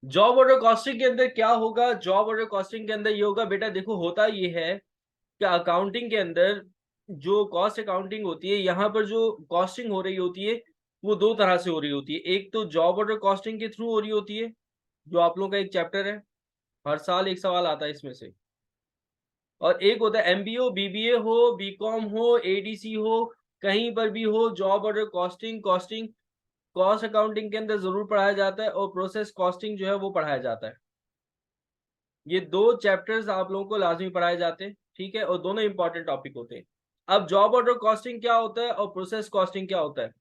Job order costing के अंदर क्या होगा? जॉब ऑर्डर कॉस्टिंग के अंदर ये होगा, बेटा देखो होता ये है कि अकाउंटिंग के अंदर जो कॉस्ट अकाउंटिंग होती है, यहाँ पर जो कॉस्टिंग हो रही होती है, वो 2 तरह से हो रही होती है। एक तो जॉब ऑर्डर कॉस्टिंग के थ्रू हो रही होती है, जो आप लोगों का एक चैप्टर है, हर साल एक सवाल आता है इसमें से। और एक होता है एमबीए, बीबीए हो, बीकॉम हो, एडीसी हो, कहीं पर भी हो, job order costing costing cost accounting के अंदर ज़रूर पढ़ाया जाता है और प्रोसेस कॉस्टिंग जो है वो पढ़ाया जाता है। ये 2 चैप्टर्स आप लोगों को लाज़मी पढ़ाए जाते हैं, ठीक है? और दोनों इम्पोर्टेंट टॉपिक होते हैं। अब जॉब ऑर्डर कॉस्टिंग क्या होता है और प्रोसेस कॉस्टिंग क्या होता है?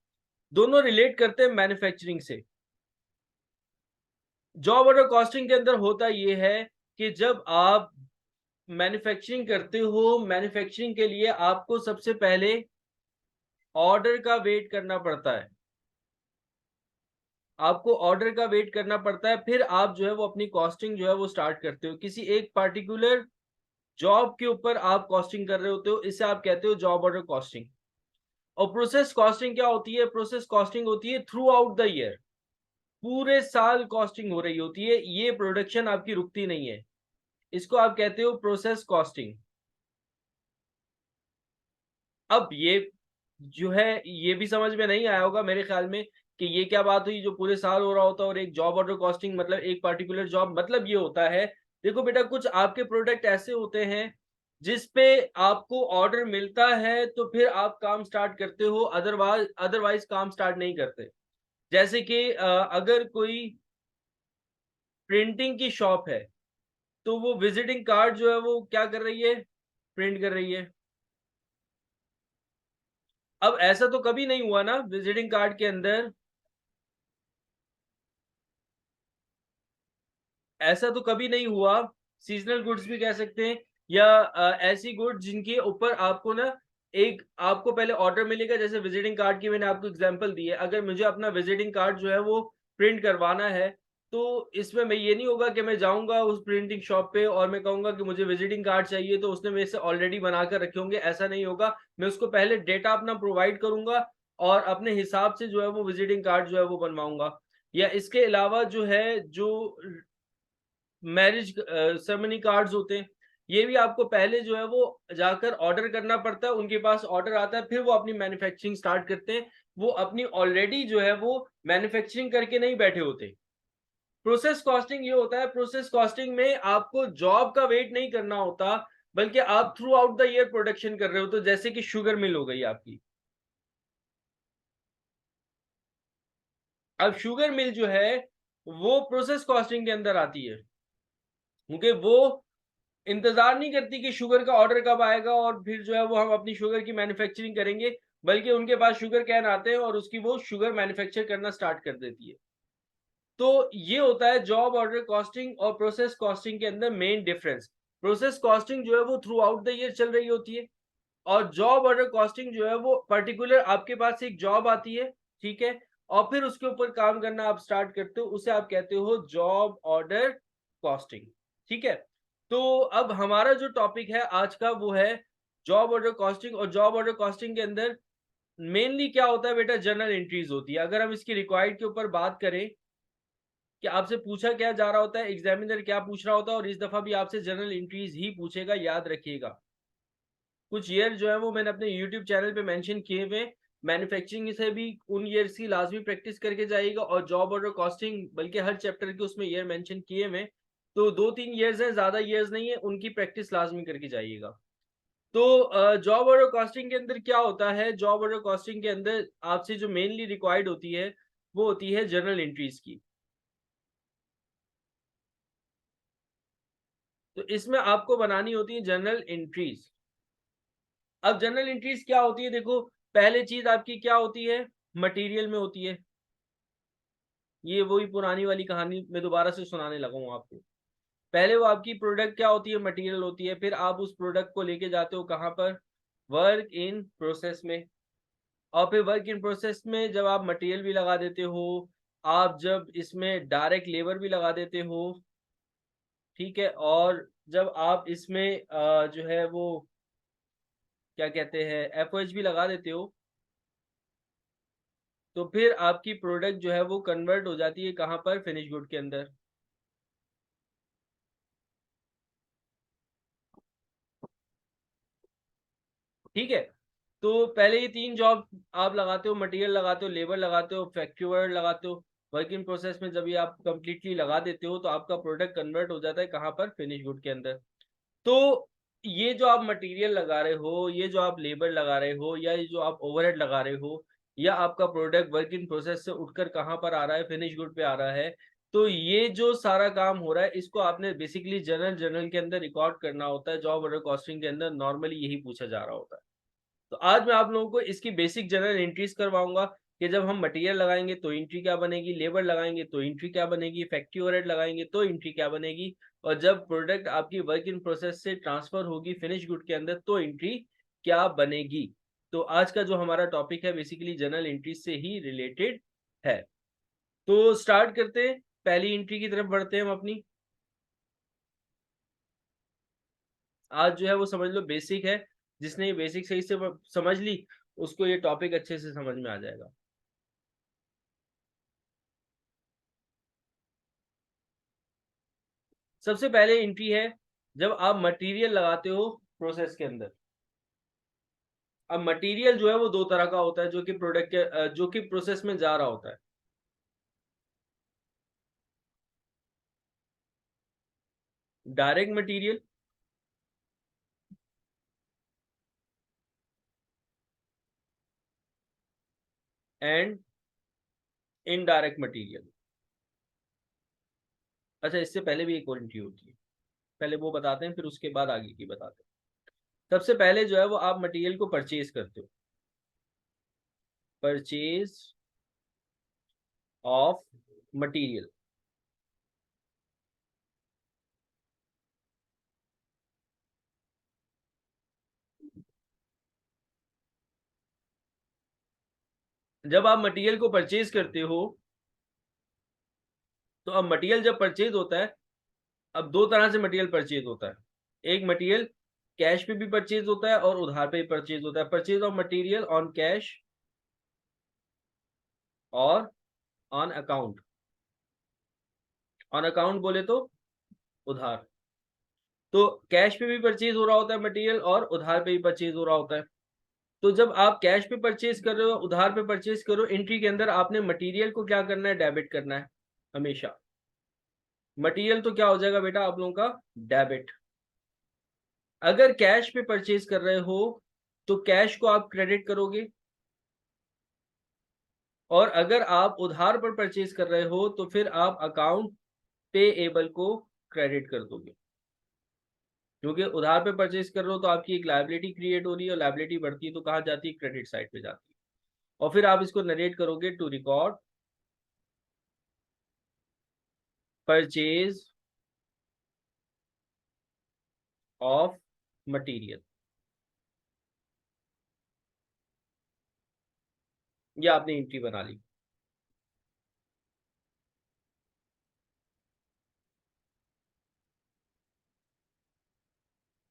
दोनों रिलेट करते हैं मैन्युफैक्चरिंग से। जॉब ऑर्डर कॉस्टिंग के अंदर होता ये है कि जब आप मैन्युफैक्चरिंग करते हो, मैन्युफैक्चरिंग के लिए आपको सबसे पहले ऑर्डर का वेट करना पड़ता है। आपको ऑर्डर का वेट करना पड़ता है, फिर आप जो है वो अपनी कॉस्टिंग जो है वो स्टार्ट करते हो। किसी एक पार्टिकुलर जॉब के ऊपर आप कॉस्टिंग कर रहे होते हो, इसे आप कहते हो जॉब ऑर्डर कॉस्टिंग। और प्रोसेस कॉस्टिंग क्या होती है? प्रोसेस कॉस्टिंग होती है थ्रू आउट द ईयर। पूरे साल कॉस्टिंग हो रही होती है, ये प्रोडक्शन आपकी रुकती नहीं है। इसको आप कहते हो प्रोसेस कॉस्टिंग। अब ये जो है, ये भी समझ में नहीं आया होगा मेरे ख्याल में कि ये क्या बात हुई जो पूरे साल हो रहा होता है और एक जॉब ऑर्डर कॉस्टिंग मतलब एक पर्टिकुलर जॉब, मतलब ये होता है, देखो बेटा कुछ आपके प्रोडक्ट ऐसे होते हैं जिस पे आपको ऑर्डर मिलता है तो फिर आप काम स्टार्ट करते हो, अदरवाइज अदरवाइज काम स्टार्ट नहीं करते। जैसे कि अगर कोई प्रिंटिंग की शॉप है तो वो विजिटिंग कार्ड जो है वो क्या कर रही है? प्रिंट कर रही है। अब ऐसा तो कभी नहीं हुआ ना विजिटिंग कार्ड के अंदर, ऐसा तो कभी नहीं हुआ, सीज़नल गुड्स भी कह सकते हैं या ऐसी गुड्स जिनके ऊपर आपको ना एक आपको पहले ऑर्डर मिलेगा, जैसे विज़िटिंग कार्ड की मैंने आपको एग्ज़ाम्पल दी है। अगर मुझे अपना विज़िटिंग कार्ड जो है वो प्रिंट करवाना है, तो इसमें मैं ये नहीं होगा कि मैं जाऊँगा उस प्रिंटिंग शॉप पे और मैं कहूँगा कि मुझे विज़िटिंग कार्ड चाहिए तो उसने मेरे से ऑलरेडी बना कर रखे होंगे, ऐसा नहीं होगा। मैं उसको पहले डेटा अपना प्रोवाइड करूँगा और अपने हिसाब से जो है वो विज़िटिंग कार्ड जो है वो बनवाऊँगा। या इसके अलावा जो है, जो मैरिज सेरेमनी कार्ड्स होते हैं, ये भी आपको पहले जो है वो जाकर ऑर्डर करना पड़ता है, उनके पास ऑर्डर आता है, फिर वो अपनी मैन्युफैक्चरिंग स्टार्ट करते हैं। वो अपनी ऑलरेडी जो है वो मैन्युफैक्चरिंग करके नहीं बैठे होते। प्रोसेस कॉस्टिंग ये होता है, प्रोसेस कॉस्टिंग में आपको जॉब का वेट नहीं करना होता, बल्कि आप through out the year production कर रहे हो, तो जैसे कि शुगर मिल हो गई आपकी। अब शुगर मिल जो है, वो प्रोसेस कॉस्टिंग के अंदर आती है, क्योंकि वो इंतज़ार नहीं करती कि शुगर का ऑर्डर कब आएगा और फिर जो है वो हम अपनी शुगर की मैन्युफैक्चरिंग करेंगे, बल्कि उनके पास शुगर कैन आते हैं और उसकी वो शुगर मैन्युफैक्चर करना स्टार्ट कर देती है। तो ये होता है जॉब ऑर्डर कॉस्टिंग और प्रोसेस कॉस्टिंग के अंदर मेन डिफरेंस। प्रोसेस कॉस्टिंग जो है वो थ्रू आउट द ईयर चल रही होती है और जॉब ऑर्डर कॉस्टिंग जो है वो पर्टिकुलर आपके पास एक जॉब आती है, ठीक है? और फिर उसके ऊपर काम करना आप स्टार्ट करते हो, उसे आप कहते हो जॉब ऑर्डर कॉस्टिंग, ठीक है? तो अब हमारा जो टॉपिक है आज का वो है जॉब ऑर्डर कॉस्टिंग। और जॉब ऑर्डर कॉस्टिंग के अंदर मेनली क्या होता है बेटा? जर्नल एंट्रीज होती है। अगर हम इसकी रिक्वायर्ड के ऊपर बात करें कि आपसे पूछा क्या जा रहा होता है, एग्जामिनर क्या पूछ रहा होता है, और इस दफा भी आपसे जर्नल एंट्रीज ही पूछेगा, याद रखिएगा। कुछ ईयर जो है वो मैंने अपने यूट्यूब चैनल पे मेंशन किए हुए। मैन्युफैक्चरिंग से भी उन ईयर्स की लाजमी प्रैक्टिस करके जाइएगा और जॉब ऑर्डर कॉस्टिंग बल्कि हर चैप्टर के उसमें ईयर मेंशन किए हुए। तो 2-3 ईयर्स हैं, ज़्यादा ईयर्स नहीं है, उनकी प्रैक्टिस लाजमी करके जाइएगा। तो जॉब ऑर्डर कॉस्टिंग के अंदर क्या होता है? जॉब ऑर्डर कॉस्टिंग के अंदर आपसे जो मेनली रिक्वायर्ड होती है, वो होती है जर्नल एंट्रीज की। तो इसमें आपको बनानी होती है जर्नल एंट्रीज। अब जर्नल एंट्रीज क्या होती है? देखो, पहले चीज आपकी क्या होती है? मटेरियल में होती है। ये वही पुरानी वाली कहानी मैं दोबारा से सुनाने लगा हूँ आपको। पहले वो आपकी प्रोडक्ट क्या होती है? मटेरियल होती है। फिर आप उस प्रोडक्ट को लेके जाते हो कहाँ पर? वर्क इन प्रोसेस में। और फिर वर्क इन प्रोसेस में जब आप मटेरियल भी लगा देते हो, आप जब इसमें डायरेक्ट लेबर भी लगा देते हो, ठीक है? और जब आप इसमें जो है वो क्या कहते हैं, एफओएच भी लगा देते हो, तो फिर आपकी प्रोडक्ट जो है वो कन्वर्ट हो जाती है कहाँ पर? फिनिश गुड के अंदर। ठीक है। तो पहले ये 3 जॉब आप लगाते हो, मटेरियल लगाते हो, लेबर लगाते हो, फैक्ट्री ओवरहेड लगाते हो। वर्क इन प्रोसेस में जब ये आप कंप्लीटली लगा देते हो तो आपका प्रोडक्ट कन्वर्ट हो जाता है कहाँ पर? फिनिश गुड के अंदर। तो ये जो आप मटेरियल लगा रहे हो, ये जो आप लेबर लगा रहे हो, या ये जो आप ओवरहेड लगा रहे हो, या आपका प्रोडक्ट वर्क इन प्रोसेस से उठकर कहाँ पर आ रहा है? फिनिश गुड पे आ रहा है। तो ये जो सारा काम हो रहा है, इसको आपने बेसिकली जर्नल के अंदर रिकॉर्ड करना होता है। जॉब ऑर्डर कॉस्टिंग के अंदर नॉर्मली यही पूछा जा रहा होता है। तो आज मैं आप लोगों को इसकी बेसिक जनरल एंट्रीज करवाऊंगा कि जब हम मटेरियल लगाएंगे तो एंट्री क्या बनेगी, लेबर लगाएंगे तो एंट्री क्या बनेगी, फैक्ट्री ओवरहेड लगाएंगे तो एंट्री क्या बनेगी, और जब प्रोडक्ट आपकी वर्क इन प्रोसेस से ट्रांसफर होगी फिनिश गुड के अंदर तो एंट्री क्या बनेगी। तो आज का जो हमारा टॉपिक है बेसिकली जनरल एंट्रीज से ही रिलेटेड है। तो स्टार्ट करते हैं, पहली एंट्री की तरफ बढ़ते हैं हम अपनी। आज जो है वो समझ लो बेसिक है, जिसने ये बेसिक सही से समझ ली उसको ये टॉपिक अच्छे से समझ में आ जाएगा। सबसे पहले एंट्री है जब आप मटेरियल लगाते हो प्रोसेस के अंदर। अब मटेरियल जो है वो दो तरह का होता है जो कि प्रोडक्ट के जो कि प्रोसेस में जा रहा होता है। Direct material and indirect material. अच्छा, इससे पहले भी एक और एंट्री होती है, पहले वो बताते हैं फिर उसके बाद आगे की बताते हैं। सबसे पहले जो है वो आप मटेरियल को परचेज करते हो, परचेज ऑफ मटेरियल। जब आप मटेरियल को परचेज करते हो तो अब मटेरियल जब परचेज होता है, अब दो तरह से मटेरियल परचेज होता है। एक मटेरियल कैश पे भी परचेज होता है और उधार पे भी परचेज होता है। Purchase of material on cash और ऑन अकाउंट। ऑन अकाउंट बोले तो उधार। तो कैश पे भी परचेज हो रहा होता है मटेरियल और उधार पे भी परचेज हो रहा होता है। तो जब आप कैश पे परचेज कर रहे हो, उधार पे परचेज करो, एंट्री के अंदर आपने मटेरियल को क्या करना है? डेबिट करना है हमेशा। मटेरियल तो क्या हो जाएगा बेटा आप लोगों का? डेबिट। अगर कैश पे परचेज कर रहे हो तो कैश को आप क्रेडिट करोगे, और अगर आप उधार पर परचेज कर रहे हो तो फिर आप अकाउंट पेएबल को क्रेडिट कर दोगे। क्योंकि उधार पे परचेज कर रहे हो तो आपकी एक लायबिलिटी क्रिएट हो रही है, और लायबिलिटी बढ़ती है तो कहाँ जाती है? क्रेडिट साइड पे जाती है। और फिर आप इसको नरेट करोगे to record purchase of material. ये आपने एंट्री बना ली।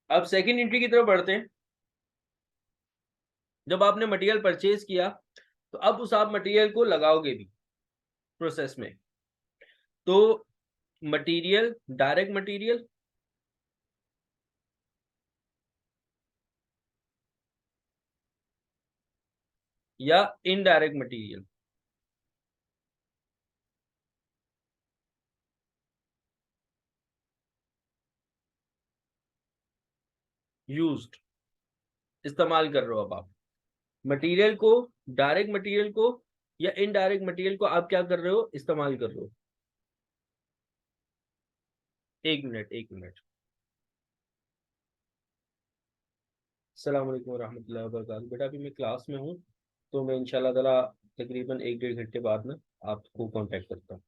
अब सेकंड एंट्री की तरफ बढ़ते हैं। जब आपने मटेरियल परचेज किया तो अब उस आप मटेरियल को लगाओगे भी प्रोसेस में। तो मटेरियल, डायरेक्ट मटेरियल या इनडायरेक्ट मटेरियल। यूज्ड, इस्तेमाल कर रहे हो अब आप मटेरियल को, डायरेक्ट मटेरियल को या इनडायरेक्ट मटेरियल को आप क्या कर रहे हो? इस्तेमाल कर रहे हो। एक मिनट, एक मिनट। अस्सलाम वालेकुम रहमतुल्लाहि व बरकातहू। बेटा अभी मैं क्लास में हूँ, तो मैं इंशाल्लाह ताला तकरीबन एक डेढ़ घंटे बाद में आपको कांटेक्ट करता हूँ।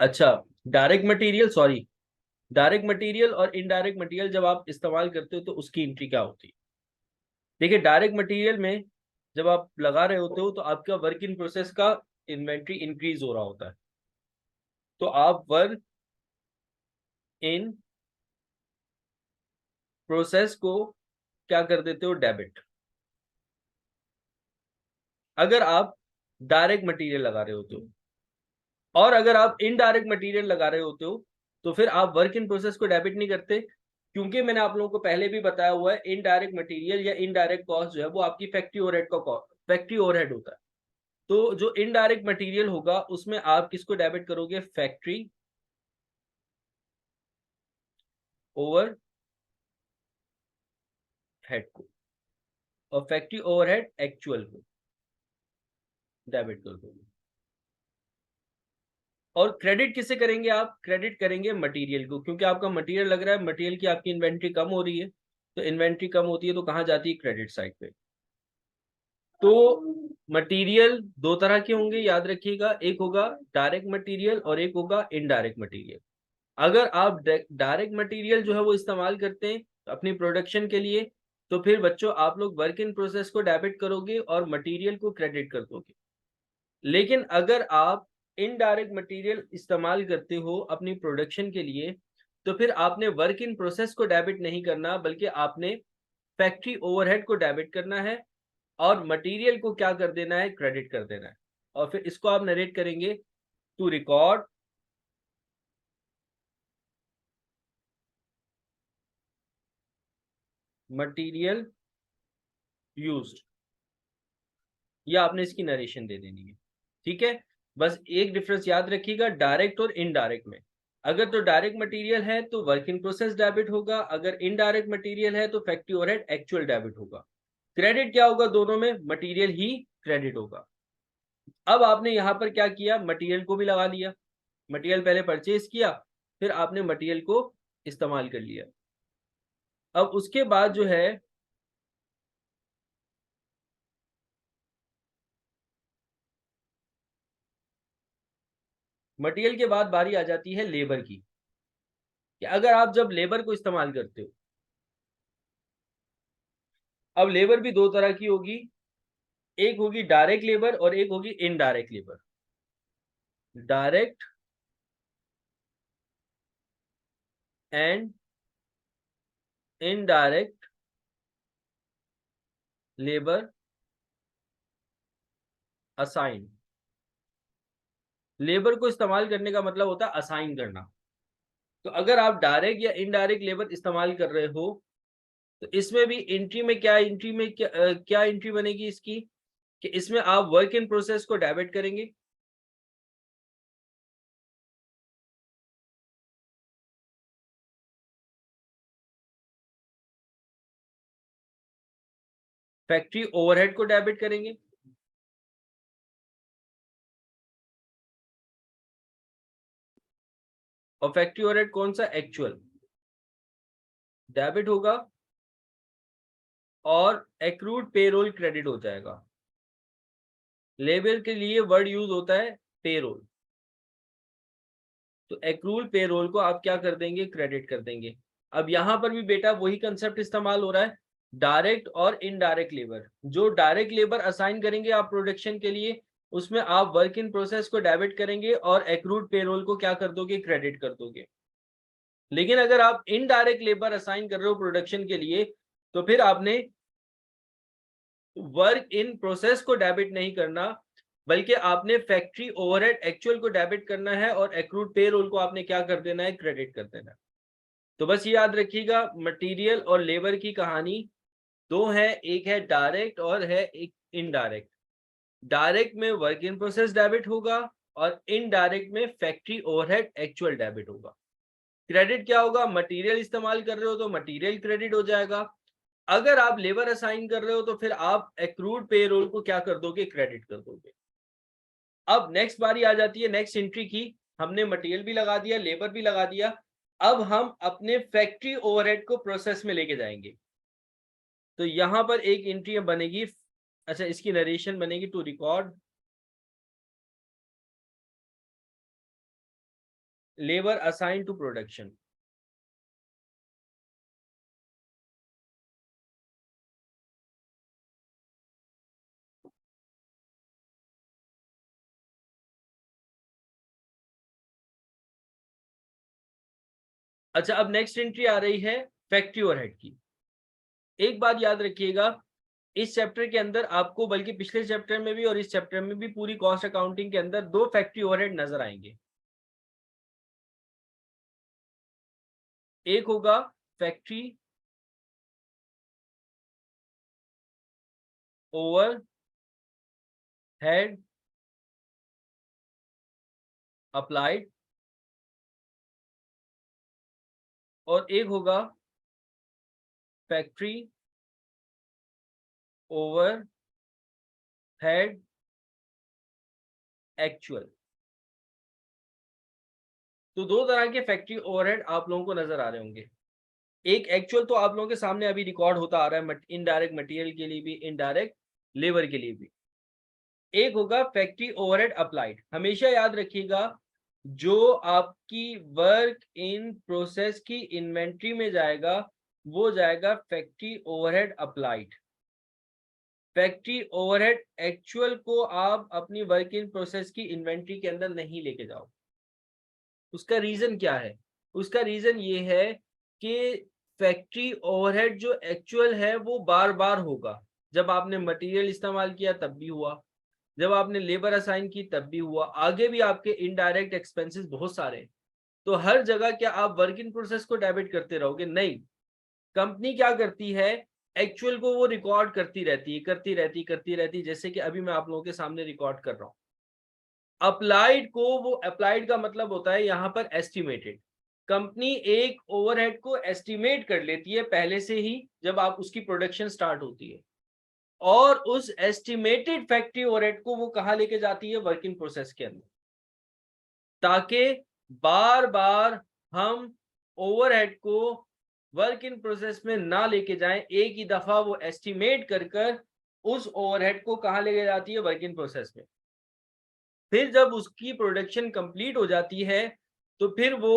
अच्छा, direct material, sorry, direct material और इनडायरेक्ट मटेरियल जब आप इस्तेमाल करते हो तो उसकी एंट्री क्या होती है? देखिए, डायरेक्ट मटेरियल में जब आप लगा रहे होते हो तो आपका वर्क इन प्रोसेस का इन्वेंट्री इंक्रीज हो रहा होता है, तो आप वर्क इन प्रोसेस को क्या कर देते हो? डेबिट। अगर आप डायरेक्ट मटेरियल लगा रहे होते हो, और अगर आप इनडायरेक्ट मटेरियल लगा रहे होते हो तो फिर आप वर्क इन प्रोसेस को डेबिट नहीं करते, क्योंकि मैंने आप लोगों को पहले भी बताया हुआ है इनडायरेक्ट मटेरियल या इनडायरेक्ट कॉस्ट जो है वो आपकी फैक्ट्री ओवरहेड होता है। तो जो इनडायरेक्ट मटेरियल होगा उसमें आप किसको डेबिट करोगे? फैक्ट्री ओवर हेड को, और फैक्ट्री ओवरहेड एक्चुअल को डेबिट कर दोगे। और क्रेडिट किसे करेंगे आप? क्रेडिट करेंगे मटेरियल को, क्योंकि आपका मटेरियल लग रहा है, मटेरियल की आपकी इन्वेंट्री कम हो रही है, तो इन्वेंट्री कम होती है तो कहाँ जाती है? क्रेडिट साइड पे। तो मटेरियल दो तरह के होंगे, याद रखिएगा, एक होगा डायरेक्ट मटेरियल और एक होगा इनडायरेक्ट मटेरियल। अगर आप डायरेक्ट मटेरियल जो है वो इस्तेमाल करते हैं अपनी प्रोडक्शन के लिए, तो फिर बच्चों आप लोग वर्क इन प्रोसेस को डेबिट करोगे और मटेरियल को क्रेडिट कर दोगे। लेकिन अगर आप इनडायरेक्ट मटेरियल इस्तेमाल करते हो अपनी प्रोडक्शन के लिए, तो फिर आपने वर्क इन प्रोसेस को डेबिट नहीं करना, बल्कि आपने फैक्ट्री ओवरहेड को डेबिट करना है और मटेरियल को क्या कर देना है? क्रेडिट कर देना है। और फिर इसको आप नरेट करेंगे टू रिकॉर्ड मटेरियल यूज्ड, या आपने इसकी नरेशन दे देनी है। ठीक है, बस एक डिफरेंस याद रखिएगा डायरेक्ट और इनडायरेक्ट में। अगर तो डायरेक्ट मटेरियल है तो वर्क इन प्रोसेस डेबिट होगा, अगर इनडायरेक्ट मटेरियल है तो फैक्ट्री ओवरहेड एक्चुअल डेबिट होगा। क्रेडिट क्या होगा? दोनों में मटेरियल ही क्रेडिट होगा। अब आपने यहां पर क्या किया? मटेरियल को भी लगा लिया, मटेरियल पहले परचेज किया, फिर आपने मटेरियल को इस्तेमाल कर लिया। अब उसके बाद जो है मटेरियल के बाद बारी आ जाती है लेबर की, कि अगर आप जब लेबर को इस्तेमाल करते हो, अब लेबर भी दो तरह की होगी, एक होगी डायरेक्ट लेबर और एक होगी indirect labour. Direct and indirect labour assign. Labour को इस्तेमाल करने का मतलब होता है असाइन करना। तो अगर आप डायरेक्ट या इनडायरेक्ट लेबर इस्तेमाल कर रहे हो, तो इसमें भी एंट्री में क्या एंट्री बनेगी इसकी, कि इसमें आप वर्क इन प्रोसेस को डेबिट करेंगे, फैक्ट्री ओवरहेड को डेबिट करेंगे, और फैक्ट्री ओवरहेड कौन सा? एक्चुअल डेबिट होगा, और एक्रूड पेरोल क्रेडिट हो जाएगा। लेबर के लिए वर्ड यूज होता है पेरोल, तो एक्रूल पेरोल को आप क्या कर देंगे? क्रेडिट कर देंगे। अब यहां पर भी बेटा वही कंसेप्ट इस्तेमाल हो रहा है, डायरेक्ट और इनडायरेक्ट लेबर। जो डायरेक्ट लेबर असाइन करेंगे आप प्रोडक्शन के लिए, उसमें आप वर्क इन प्रोसेस को डेबिट करेंगे और एक्रूड पेरोल को क्या कर दोगे? क्रेडिट कर दोगे। लेकिन अगर आप इनडायरेक्ट लेबर असाइन कर रहे हो प्रोडक्शन के लिए, तो फिर आपने वर्क इन प्रोसेस को डेबिट नहीं करना, बल्कि आपने फैक्ट्री ओवरहेड एक्चुअल को डेबिट करना है और एक्रूड पेरोल को आपने क्या कर देना है? क्रेडिट कर देना है। तो बस ये याद रखिएगा, मटेरियल और लेबर की कहानी दो है, एक है डायरेक्ट और है एक इनडायरेक्ट। डायरेक्ट में वर्क इन प्रोसेस डेबिट होगा और इनडायरेक्ट में फैक्ट्री ओवरहेड एक्चुअल डेबिट होगा। क्रेडिट क्या होगा? मटेरियल इस्तेमाल कर रहे हो तो मटेरियल क्रेडिट हो जाएगा, अगर आप लेबर असाइन कर रहे हो तो फिर आप एक्रूड पेरोल को क्या कर दोगे? क्रेडिट कर दोगे। अब नेक्स्ट बारी आ जाती है नेक्स्ट एंट्री की, हमने मटेरियल भी लगा दिया, लेबर भी लगा दिया, अब हम अपने फैक्ट्री ओवरहेड को प्रोसेस में लेके जाएंगे। तो यहां पर एक एंट्री बनेगी, अच्छा इसकी नरेशन बनेगी to record labour assign to production. अच्छा अब नेक्स्ट एंट्री आ रही है फैक्ट्री ओवरहेड की। एक बात याद रखिएगा, इस चैप्टर के अंदर आपको, बल्कि पिछले चैप्टर में भी और इस चैप्टर में भी, पूरी कॉस्ट अकाउंटिंग के अंदर दो फैक्ट्री ओवरहेड नजर आएंगे। एक होगा फैक्ट्री ओवर हेड अप्लाइड, और एक होगा फैक्ट्री ओवर हेड एक्चुअल। तो दो तरह के फैक्ट्री ओवरहेड आप लोगों को नजर आ रहे होंगे। एक एक्चुअल तो आप लोगों के सामने अभी रिकॉर्ड होता आ रहा है, इनडायरेक्ट मटेरियल के लिए भी, इनडायरेक्ट लेबर के लिए भी। एक होगा फैक्ट्री ओवरहेड अप्लाइड। हमेशा याद रखिएगा, जो आपकी वर्क इन प्रोसेस की इन्वेंट्री में जाएगा वो जाएगा factory overhead applied. Factory overhead actual को आप अपनी वर्क इन प्रोसेस की इन्वेंट्री के अंदर नहीं लेके जाओ। उसका रीजन क्या है? उसका रीजन ये है कि फैक्ट्री ओवरहेड जो एक्चुअल है वो बार बार होगा। जब आपने मटेरियल इस्तेमाल किया तब भी हुआ, जब आपने लेबर असाइन की तब भी हुआ, आगे भी आपके इनडायरेक्ट एक्सपेंसेस बहुत सारे हैं। तो हर जगह क्या आप वर्क इन प्रोसेस को डेबिट करते रहोगे? नहीं। कंपनी क्या करती है, एक्चुअल को वो रिकॉर्ड करती रहती है, करती रहती है, जैसे कि अभी मैं आप लोगों के सामने रिकॉर्ड कर रहा हूँ। अप्लाइड को, वो अप्लाइड का मतलब होता है यहाँ पर एस्टिमेटेड। कंपनी एक ओवरहेड को एस्टिमेट कर लेती है पहले से ही जब आप उसकी प्रोडक्शन स्टार्ट होती है, और उस एस्टिमेटेड फैक्ट्री ओवरहेड को वो कहाँ लेके जाती है? वर्क इन प्रोसेस के अंदर, ताकि बार बार हम ओवरहेड को वर्क इन प्रोसेस में ना लेके जाएं। एक ही दफा वो एस्टिमेट कर कर उस ओवरहेड को कहाँ लेके जाती है? वर्क इन प्रोसेस में। फिर जब उसकी प्रोडक्शन कंप्लीट हो जाती है तो फिर वो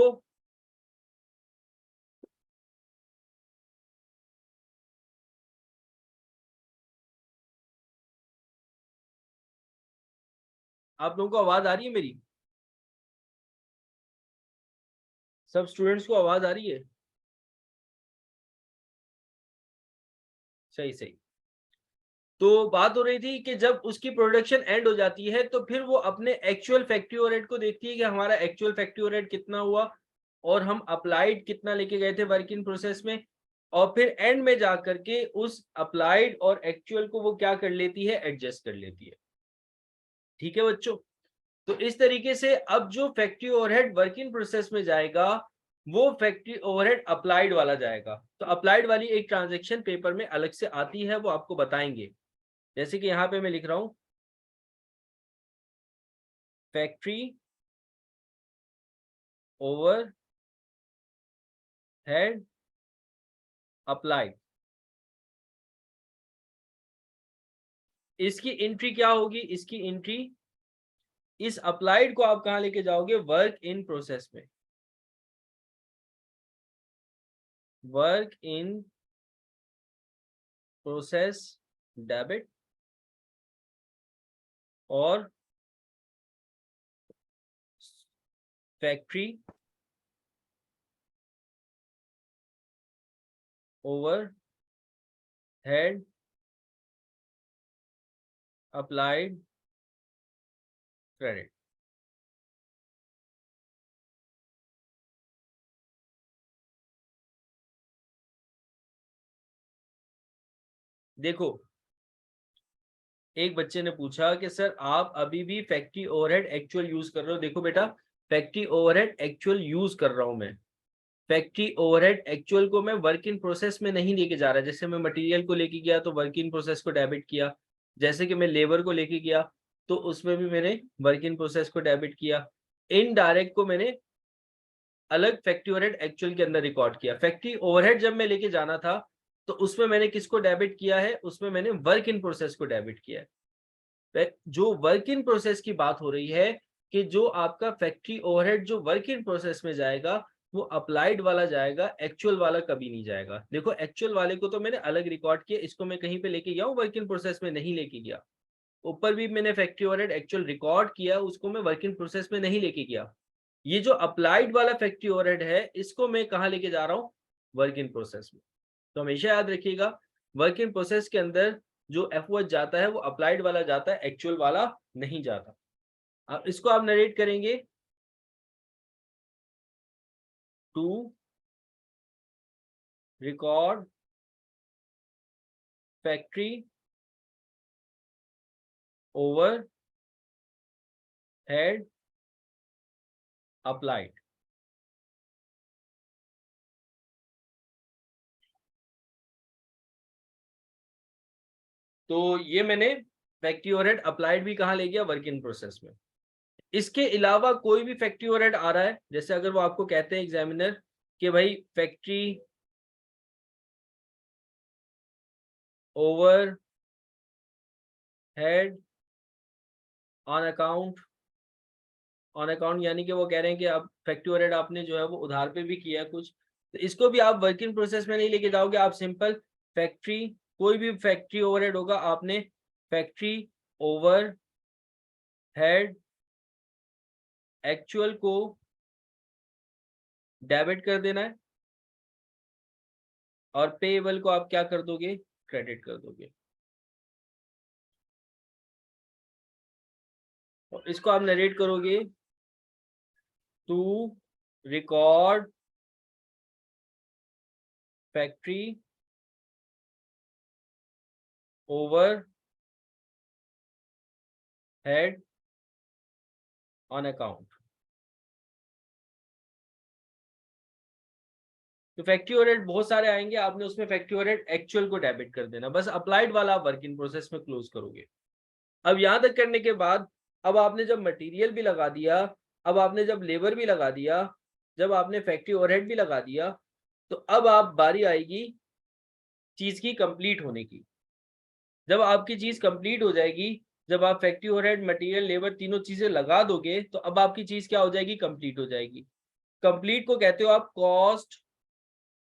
आप लोगों को आवाज आ रही है मेरी? सब स्टूडेंट्स को आवाज आ रही है? सही सही। तो बात हो रही थी कि जब उसकी प्रोडक्शन एंड हो जाती है तो फिर वो अपने एक्चुअल फैक्ट्री ओवरहेड को देखती है कि हमारा एक्चुअल फैक्ट्री ओवरहेड कितना हुआ और हम अप्लाइड कितना लेके गए थे वर्क इन प्रोसेस में, और फिर एंड में जा करके उस अप्लाइड और एक्चुअल को वो क्या कर लेती है? एडजस्ट कर लेती है। ठीक है बच्चों? तो इस तरीके से अब जो factory overhead work in process में जाएगा वो फैक्ट्री ओवरहेड अप्लाइड वाला जाएगा। तो अप्लाइड वाली एक ट्रांजैक्शन पेपर में अलग से आती है, वो आपको बताएंगे। जैसे कि यहाँ पे मैं लिख रहा हूं फैक्ट्री ओवर हेड अप्लाइड। इसकी एंट्री क्या होगी? इसकी एंट्री, इस अप्लाइड को आप कहां लेके जाओगे? वर्क इन प्रोसेस में। वर्क इन प्रोसेस डेबिट, और factory overhead applied credit. देखो, एक बच्चे ने पूछा कि सर आप अभी भी फैक्ट्री ओवरहेड एक्चुअल यूज कर रहे हो। देखो बेटा, फैक्ट्री ओवरहेड एक्चुअल यूज कर रहा हूं मैं। फैक्ट्री ओवरहेड एक्चुअल को मैं वर्क इन प्रोसेस में नहीं लेके जा रहा। जैसे मैं मटेरियल को लेके गया तो वर्क इन प्रोसेस को डेबिट किया, जैसे कि मैं लेबर को लेके गया तो उसमें भी मैंने वर्क इन प्रोसेस को डेबिट किया। इनडायरेक्ट को मैंने अलग फैक्ट्री ओवरहेड एक्चुअल के अंदर रिकॉर्ड किया। फैक्ट्री ओवरहेड जब मैं लेके जाना था तो उसमें मैंने किसको डेबिट किया है? उसमें मैंने वर्क इन प्रोसेस को डेबिट किया है। जो वर्क इन प्रोसेस की बात हो रही है कि जो आपका फैक्ट्री ओवरहेड जो वर्क इन प्रोसेस में जाएगा वो अप्लाइड वाला जाएगा, एक्चुअल वाला कभी नहीं जाएगा। देखो, एक्चुअल वाले को तो मैंने अलग रिकॉर्ड किया, इसको मैं कहीं पे लेके गया हूँ? वर्क इन प्रोसेस में नहीं लेके गया। ऊपर भी मैंने फैक्ट्री ओवरहेड एक्चुअल रिकॉर्ड किया, उसको मैं वर्क इन प्रोसेस में नहीं लेके गया। ये जो अप्लाइड वाला फैक्ट्री ओवरहेड है इसको मैं कहाँ लेके जा रहा हूँ? वर्क इन प्रोसेस में। तो हमेशा याद रखिएगा, वर्क इन प्रोसेस के अंदर जो एफओएच जाता है वो अप्लाइड वाला जाता है, एक्चुअल वाला नहीं जाता। अब इसको आप नरेट करेंगे to record factory overhead applied. तो ये मैंने फैक्ट्री ओवरहेड अप्लाइड भी कहाँ ले गया, वर्क इन प्रोसेस में। इसके अलावा कोई भी फैक्ट्री ओवरहेड आ रहा है, जैसे अगर वो आपको कहते हैं एग्जामिनर कि भाई factory overhead on account यानी कि वो कह रहे हैं कि आप फैक्ट्री ओवरहेड आपने जो है वो उधार पे भी किया है कुछ, तो इसको भी आप वर्किंग प्रोसेस में नहीं लेके जाओगे। आप सिंपल फैक्ट्री, कोई भी फैक्ट्री ओवरहेड होगा आपने फैक्ट्री ओवर हेड एक्चुअल को डेबिट कर देना है और पेएबल को आप क्या कर दोगे, क्रेडिट कर दोगे। और इसको आप नरेट करोगे to record factory overhead on account. तो फैक्ट्री ओवरहेड बहुत सारे आएंगे, आपने उसमें फैक्ट्री ओवरहेड एक्चुअल को डेबिट कर देना, बस अप्लाइड वाला आप वर्क इन प्रोसेस में क्लोज करोगे। अब यहां तक करने के बाद, अब आपने जब मटेरियल भी लगा दिया, अब आपने जब लेबर भी लगा दिया, जब आपने फैक्ट्री ओवरहेड भी लगा दिया, तो अब आप बारी आएगी चीज की कंप्लीट होने की। जब आपकी चीज कंप्लीट हो जाएगी, जब आप फैक्ट्री ओवरहेड मटेरियल लेबर तीनों चीजें लगा दोगे, तो अब आपकी चीज क्या हो जाएगी, कंप्लीट हो जाएगी। कंप्लीट को कहते हो आप cost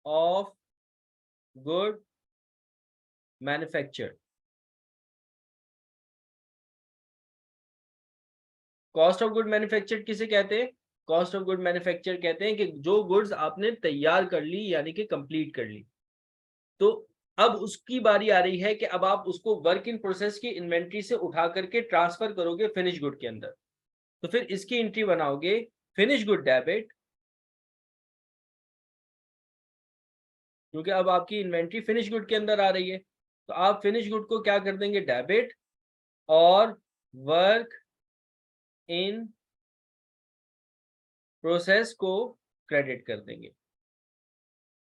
of good manufacture. Cost of good manufacture किसे कहते हैं, कॉस्ट ऑफ गुड मैन्युफैक्चर कहते हैं कि जो गुड्स आपने तैयार कर ली यानी कि कंप्लीट कर ली, तो अब उसकी बारी आ रही है कि अब आप उसको वर्क इन प्रोसेस की इन्वेंट्री से उठा करके ट्रांसफर करोगे फिनिश गुड के अंदर। तो फिर इसकी एंट्री बनाओगे फिनिश गुड डेबिट, क्योंकि अब आपकी इन्वेंट्री फिनिश गुड के अंदर आ रही है, तो आप फिनिश गुड को क्या कर देंगे, डेबिट, और वर्क इन प्रोसेस को क्रेडिट कर देंगे।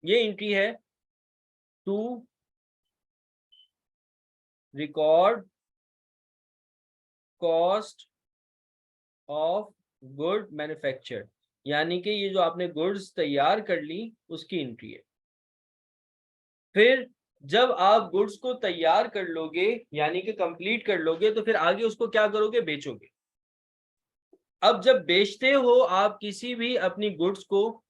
ये एंट्री है to record cost of good manufacture, यानी कि ये जो आपने गुड्स तैयार कर ली उसकी एंट्री है। फिर जब आप गुड्स को तैयार कर लोगे यानी कि कंप्लीट कर लोगे, तो फिर आगे उसको क्या करोगे, बेचोगे। अब जब बेचते हो आप किसी भी अपनी गुड्स को,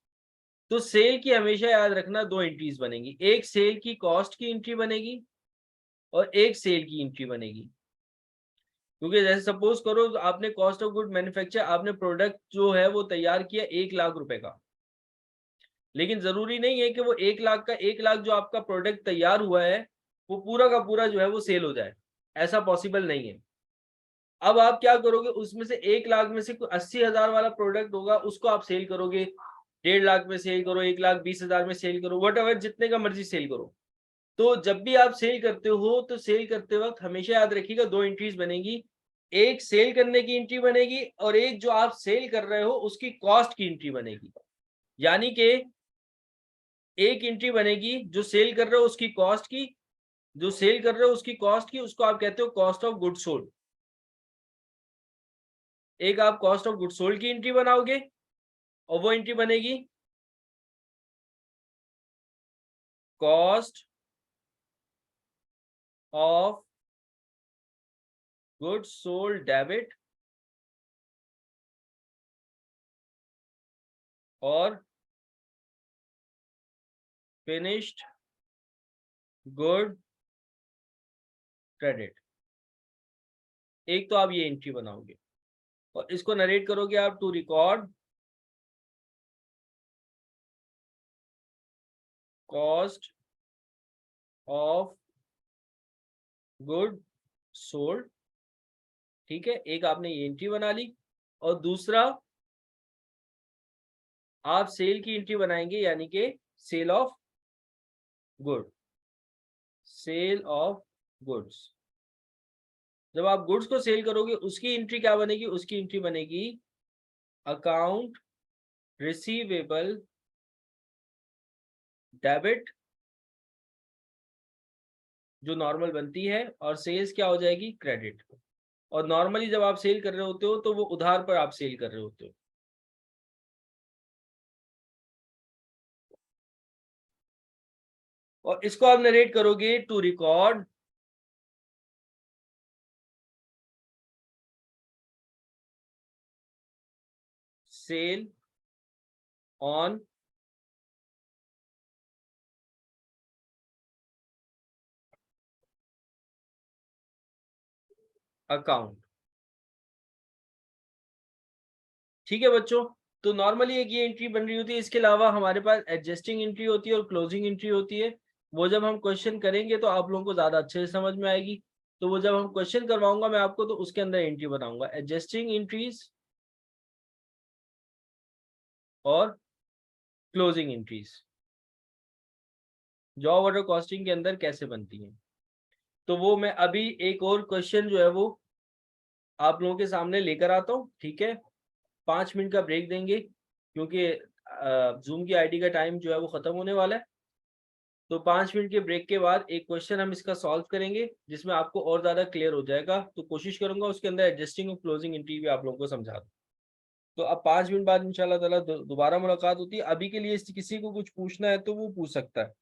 तो सेल की हमेशा याद रखना दो एंट्रीज बनेगी, एक सेल की कॉस्ट की एंट्री बनेगी और एक सेल की एंट्री बनेगी। क्योंकि जैसे सपोज करो आपने कॉस्ट ऑफ गुड मैन्युफैक्चर, आपने प्रोडक्ट जो है वो तैयार किया 1,00,000 रुपए का, लेकिन जरूरी नहीं है कि वो 1,00,000 का 1,00,000 जो आपका प्रोडक्ट तैयार हुआ है वो पूरा का पूरा जो है वो सेल हो जाए, ऐसा पॉसिबल नहीं है। अब आप क्या करोगे, उसमें से 1,00,000 में से 80,000 वाला प्रोडक्ट होगा उसको आप सेल करोगे, 1,50,000 में सेल करो, 1,20,000 में सेल करो, वट एवर जितने का मर्जी सेल करो। तो जब भी आप सेल करते हो तो सेल करते वक्त हमेशा याद रखिएगा दो एंट्रीज बनेगी, एक सेल करने की एंट्री बनेगी और एक जो आप सेल कर रहे हो उसकी कॉस्ट की एंट्री बनेगी। यानी कि एक एंट्री बनेगी जो सेल कर रहे हो उसकी कॉस्ट की, जो सेल कर रहे हो उसकी कॉस्ट की, उसको आप कहते हो कॉस्ट ऑफ गुड सोल्ड। एक आप कॉस्ट ऑफ गुड सोल्ड की एंट्री बनाओगे और वो एंट्री बनेगी cost of good sold debit और फिनिश्ड गुड क्रेडिट। एक तो आप ये एंट्री बनाओगे और इसको नरेट करोगे आप to record cost of good sold. ठीक है, एक आपने ये एंट्री बना ली और दूसरा आप सेल की एंट्री बनाएंगे यानी कि sale of good, sale of goods. जब आप गुड्स को सेल करोगे उसकी एंट्री क्या बनेगी? उसकी एंट्री बनेगी अकाउंट रिसीवेबल डेबिट, जो नॉर्मल बनती है, और सेल्स क्या हो जाएगी? क्रेडिट। और नॉर्मली जब आप सेल कर रहे होते हो तो वो उधार पर आप सेल कर रहे होते हो। और इसको आप नरेट करोगे to record sale on account. ठीक है बच्चों, तो नॉर्मली एक ये एंट्री बन रही होती है। इसके अलावा हमारे पास एडजस्टिंग एंट्री होती है और क्लोजिंग एंट्री होती है। वो जब हम क्वेश्चन करेंगे तो आप लोगों को ज्यादा अच्छे से समझ में आएगी। तो वो जब हम क्वेश्चन करवाऊंगा मैं आपको, तो उसके अंदर एंट्री बनाऊंगा, एडजस्टिंग एंट्रीज और closing entries job order costing के अंदर कैसे बनती हैं। तो वो मैं अभी एक और क्वेश्चन जो है वो आप लोगों के सामने लेकर आता हूँ, ठीक है। 5 मिनट का ब्रेक देंगे क्योंकि जूम की आईडी का टाइम जो है वो खत्म होने वाला है। तो 5 मिनट के ब्रेक के बाद एक क्वेश्चन हम इसका सॉल्व करेंगे जिसमें आपको और ज्यादा क्लियर हो जाएगा। तो कोशिश करूंगा उसके अंदर एडजस्टिंग और क्लोजिंग एंट्री भी आप लोगों को समझा दूं। तो अब 5 मिनट बाद इंशाल्लाह ताला दोबारा मुलाकात होती है। अभी के लिए किसी को कुछ पूछना है तो वो पूछ सकता है।